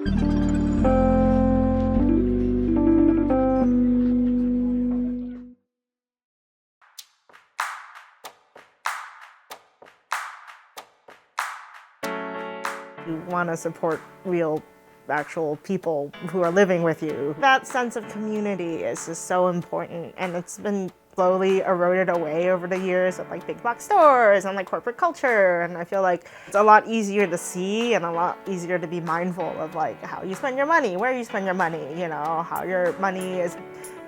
You want to support real, actual people who are living with you. That sense of community is just so important, and it's been slowly eroded away over the years of like big box stores and like corporate culture. And I feel like it's a lot easier to see and a lot easier to be mindful of like how you spend your money, where you spend your money, you know, how your money is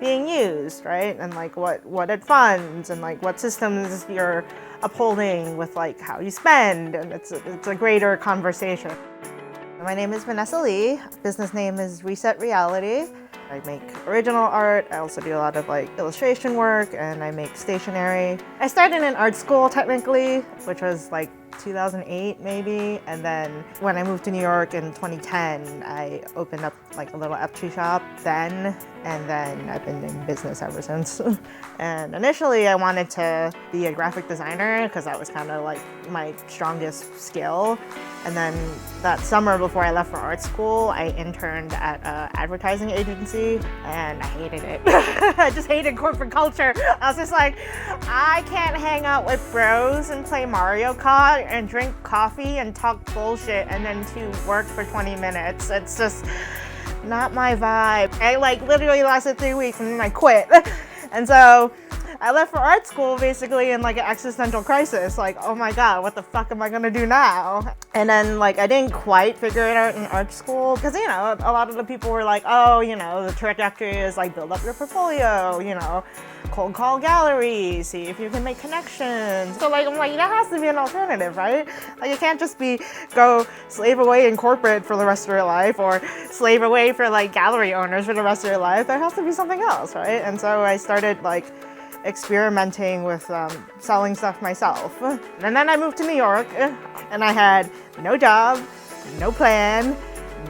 being used, right? And like what it funds and like what systems you're upholding with like how you spend. And it's a greater conversation. My name is Vanessa Lee. Business name is Reset Reality. I make original art. I also do a lot of like illustration work, and I make stationery. I started in art school technically, which was like 2008 maybe, and then when I moved to New York in 2010, I opened up like a little eptree shop then, and then I've been in business ever since. And initially I wanted to be a graphic designer because that was kind of like my strongest skill. And then that summer before I left for art school, I interned at an advertising agency, and I hated it. I just hated corporate culture. I was just like, I can't hang out with bros and play Mario Kart and drink coffee and talk bullshit and then to work for 20 minutes. It's just not my vibe. I like literally lasted 3 weeks and then I quit. And so I left for art school basically in like an existential crisis, like, oh my God, what the fuck am I gonna do now? And then like I didn't quite figure it out in art school because, you know, a lot of the people were like, oh, you know, the trajectory is like build up your portfolio, you know, cold call galleries, see if you can make connections. So like I'm like, there has to be an alternative, right? Like you can't just be go slave away in corporate for the rest of your life or slave away for like gallery owners for the rest of your life. There has to be something else, right? And so I started like experimenting with selling stuff myself. And then I moved to New York and I had no job, no plan,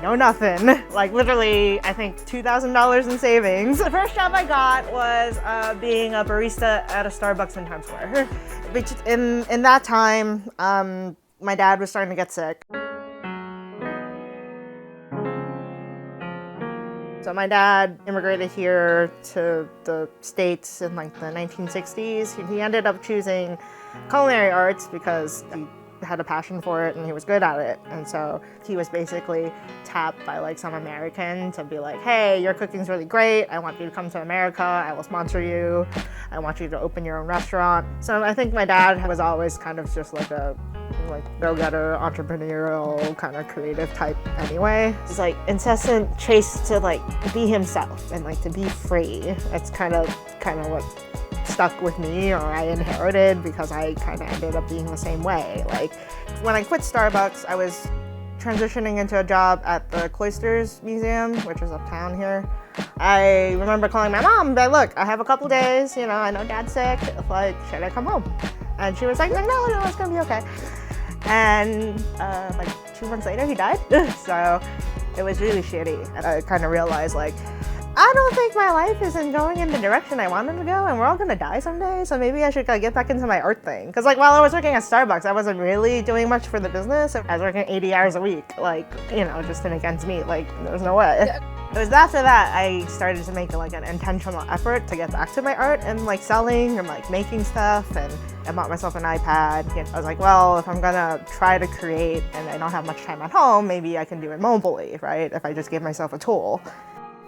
no nothing. Like literally, I think $2,000 in savings. The first job I got was being a barista at a Starbucks in Times Square. Which in that time, my dad was starting to get sick. So my dad immigrated here to the States in like the 1960s. He ended up choosing culinary arts because he had a passion for it and he was good at it. And so he was basically tapped by like some American to be like, hey, your cooking's really great. I want you to come to America. I will sponsor you. I want you to open your own restaurant. So I think my dad was always kind of just like a go-getter, entrepreneurial, kind of creative type anyway. It's like incessant chase to like be himself and like to be free. That's kind of what stuck with me, or I inherited, because I kind of ended up being the same way. Like when I quit Starbucks, I was transitioning into a job at the Cloisters Museum, which is uptown here. I remember calling my mom and be like, look, I have a couple days, you know, I know Dad's sick, like, should I come home? And she was like, no, it's gonna be okay. And like 2 months later, he died. So it was really shitty. And I kind of realized like, I don't think my life isn't going in the direction I wanted to go, and we're all gonna die someday, so maybe I should get back into my art thing. Because like while I was working at Starbucks, I wasn't really doing much for the business. I was working 80 hours a week, like, you know, just to make ends meet. Like, there's no way. It was after that I started to make like an intentional effort to get back to my art and like selling and like making stuff, and I bought myself an iPad. I was like, well, if I'm gonna try to create and I don't have much time at home, maybe I can do it mobily, right? If I just give myself a tool.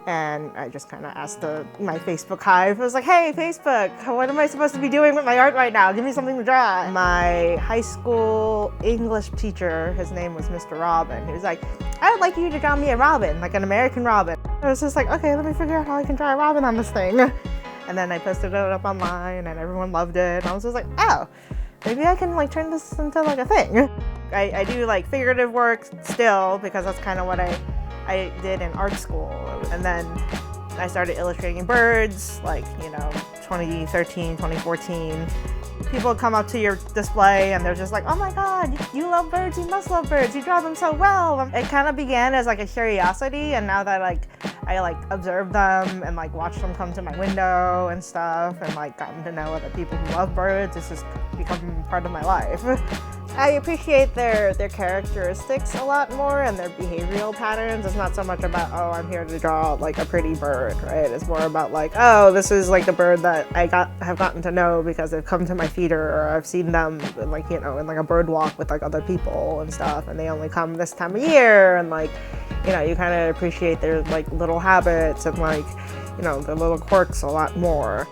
And I just kind of asked my Facebook hive. I was like, hey, Facebook, what am I supposed to be doing with my art right now? Give me something to draw. My high school English teacher, his name was Mr. Robin. He was like, I would like you to draw me a robin, like an American robin. I was just like, okay, let me figure out how I can draw a robin on this thing. And then I posted it up online and everyone loved it. And I was just like, oh, maybe I can like turn this into like a thing. I do like figurative work still, because that's kind of what I did in art school. And then I started illustrating birds, like, you know, 2013, 2014. People come up to your display and they're just like, oh my God, you love birds, you must love birds, you draw them so well. It kind of began as like a curiosity, and now that I observe them and like watch them come to my window and stuff, and like gotten to know other people who love birds, it's just become part of my life. I appreciate their characteristics a lot more and their behavioral patterns. It's not so much about, oh, I'm here to draw like a pretty bird, right? It's more about like, oh, this is like the bird that have gotten to know because they've come to my feeder, or I've seen them like, you know, in like a bird walk with like other people and stuff, and they only come this time of year, and like, you know, you kind of appreciate their like little habits and like, you know, their little quirks a lot more.